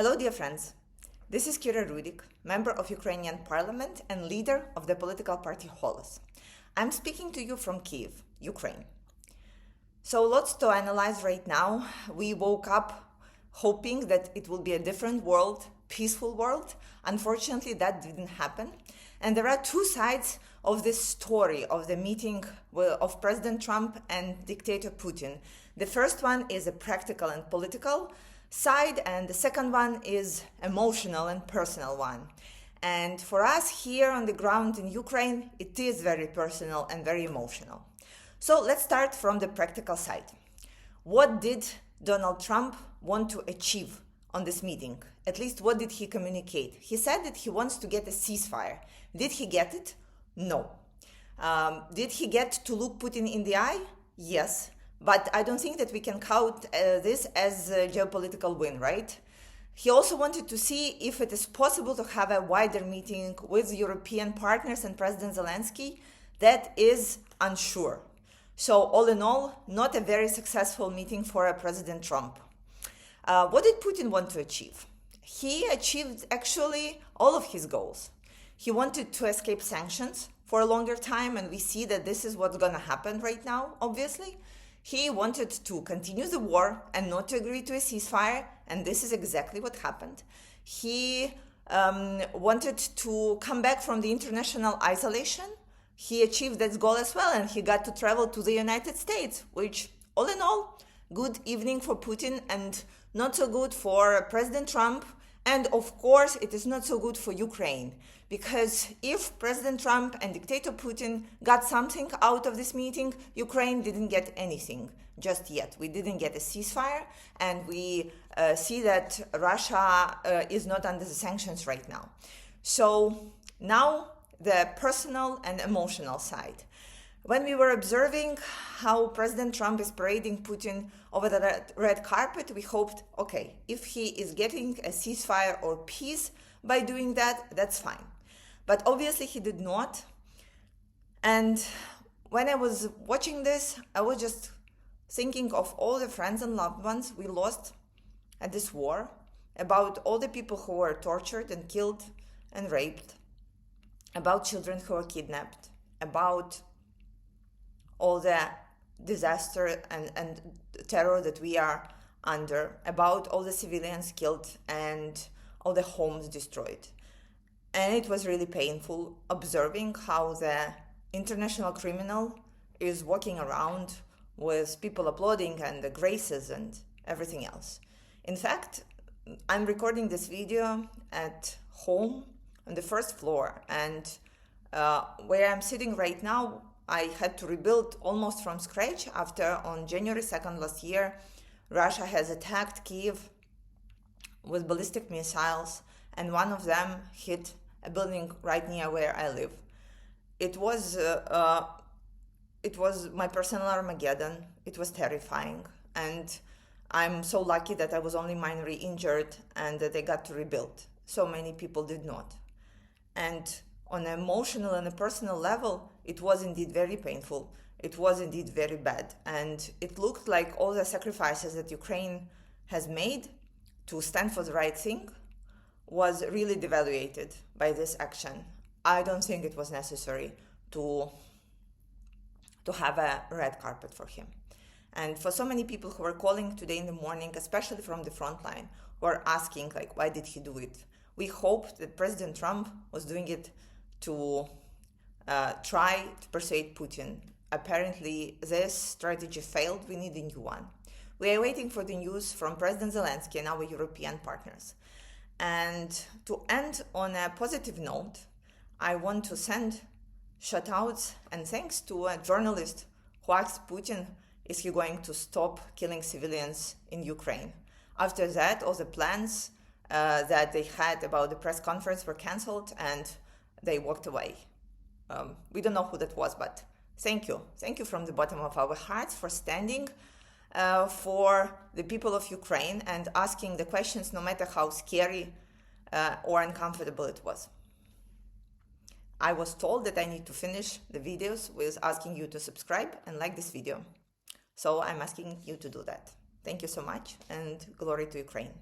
Hello, dear friends. This is Kira Rudik, member of Ukrainian parliament and leader of the political party Holos. I'm speaking to you from Kiev, Ukraine. So lots to analyze right now. We woke up hoping that it will be a different world, peaceful world. Unfortunately, that didn't happen. And there are two sides of this story of the meeting of President Trump and dictator Putin. The first one is a practical and political side, and the second one is emotional and personal one. And for us here on the ground in Ukraine, it is very personal and very emotional. So let's start from the practical side. What did Donald Trump want to achieve on this meeting? At least what did he communicate? He said that he wants to get a ceasefire. Did he get it? No. Did he get to look Putin in the eye? Yes. But I don't think that we can count this as a geopolitical win, right? He also wanted to see if it is possible to have a wider meeting with European partners and President Zelensky. That is unsure. So all in all, not a very successful meeting for President Trump. What did Putin want to achieve? He achieved actually all of his goals. He wanted to escape sanctions for a longer time, and we see that this is what's going to happen right now, obviously. He wanted to continue the war and not to agree to a ceasefire, and this is exactly what happened. He wanted to come back from the international isolation. He achieved that goal as well, and he got to travel to the United States, which, all in all, good evening for Putin and not so good for President Trump. And of course, it is not so good for Ukraine, because if President Trump and dictator Putin got something out of this meeting, Ukraine didn't get anything just yet. We didn't get a ceasefire, and we see that Russia is not under the sanctions right now. So now the personal and emotional side. When we were observing how President Trump is parading Putin over the red carpet, we hoped, okay, if he is getting a ceasefire or peace by doing that, that's fine. But obviously he did not. And when I was watching this, I was just thinking of all the friends and loved ones we lost at this war, about all the people who were tortured and killed and raped, about children who were kidnapped, about all the disaster and terror that we are under, about all the civilians killed and all the homes destroyed. And it was really painful observing how the international criminal is walking around with people applauding and the graces and everything else. In fact, I'm recording this video at home on the first floor, and where I'm sitting right now, I had to rebuild almost from scratch after on January 2nd last year, Russia has attacked Kiev with ballistic missiles, and one of them hit a building right near where I live. It was my personal Armageddon. It was terrifying, and I'm so lucky that I was only minorly injured and that I got to rebuild. So many people did not. And on an emotional and a personal level, it was indeed very painful. It was indeed very bad. And it looked like all the sacrifices that Ukraine has made to stand for the right thing was really devaluated by this action. I don't think it was necessary to have a red carpet for him. And for so many people who were calling today in the morning, especially from the front line, were asking, like, why did he do it? We hoped that President Trump was doing it to try to persuade Putin. Apparently, this strategy failed. We need a new one. We are waiting for the news from President Zelensky and our European partners. And to end on a positive note, I want to send shout-outs and thanks to a journalist who asked Putin, is he going to stop killing civilians in Ukraine? After that, all the plans that they had about the press conference were cancelled, and they walked away. We don't know who that was, but thank you. Thank you from the bottom of our hearts for standing for the people of Ukraine and asking the questions, no matter how scary or uncomfortable it was. I was told that I need to finish the videos with asking you to subscribe and like this video. So I'm asking you to do that. Thank you so much, and glory to Ukraine.